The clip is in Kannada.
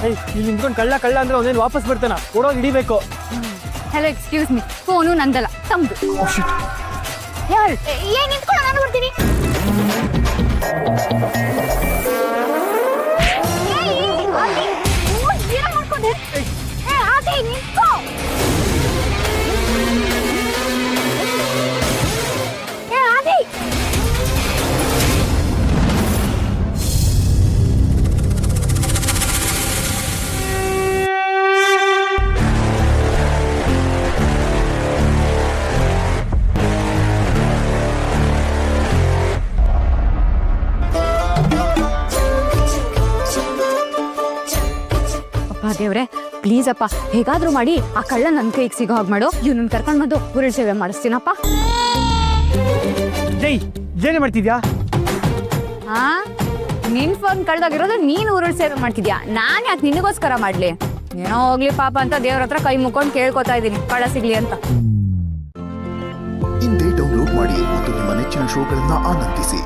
ಇಲ್ಲಿ ನಿಂತ್ಕೊಂಡು ಕಳ್ಳ ಕಳ್ಳ ಅಂದ್ರೆ ಅವನೇನು ವಾಪಸ್ ಬರ್ತಾನ ಕೊಡೋದು ಹಿಡಿಬೇಕು. ಹಲೋ ಎಕ್ಸ್ಕ್ಯೂಸ್ ಮೀ, ಫೋನು ನಂದಲ್ಲ ತಮ್ದು. ಯಾರು ಏನ್ ನಿಂತ್ಕೊಂಡು ನಾನು ಬರ್ತೀನಿ. ದೇವ್ರೆ ಪ್ಲೀಸ್ ಅಪ್ಪ, ಹೇಗಾದ್ರೂ ಮಾಡಿ ಆ ಕಳ್ಳ ನನ್ ಕೈಗೆ ಸಿಗೋ ಹಾಗೆ ಮಾಡು. ಇವ್ನನ್ನ ಕರ್ಕೊಂಡ್ ಬಂದು ಗುರುಳ್ ಸೇವೆ ಮಾಡಿಸ್ತೀನಪ್ಪ. ಏನೇ ಮಾಡ್ತಿದ್ಯಾ? ಹಾ, ನಿನ್ ಫೋನ್ ಕಳ್ದಾಗಿರೋದು ನೀನ್ ಉರುಳ್ ಸೇವೆ ಮಾಡ್ತಿದ್ಯಾ. ನಾನ್ ಯಾಕೆ ನಿನಗೋಸ್ಕರ ಮಾಡ್ಲಿ? ಏನೋ ಹೋಗ್ಲಿ ಪಾಪ ಅಂತ ದೇವ್ರ ಹತ್ರ ಕೈ ಮುಕ್ಕೊಂಡು ಕೇಳ್ಕೊತಾ ಇದೀನಿ ಕಳ್ಳ ಸಿಗ್ಲಿ ಅಂತ. ಇಂದೇ ಡೌನ್ಲೋಡ್ ಮಾಡಿ ಮತ್ತು ನಿಮ್ಮ ನೆಚ್ಚಿನ ಶೋಗಳನ್ನ ಆನಂದಿಸಿ.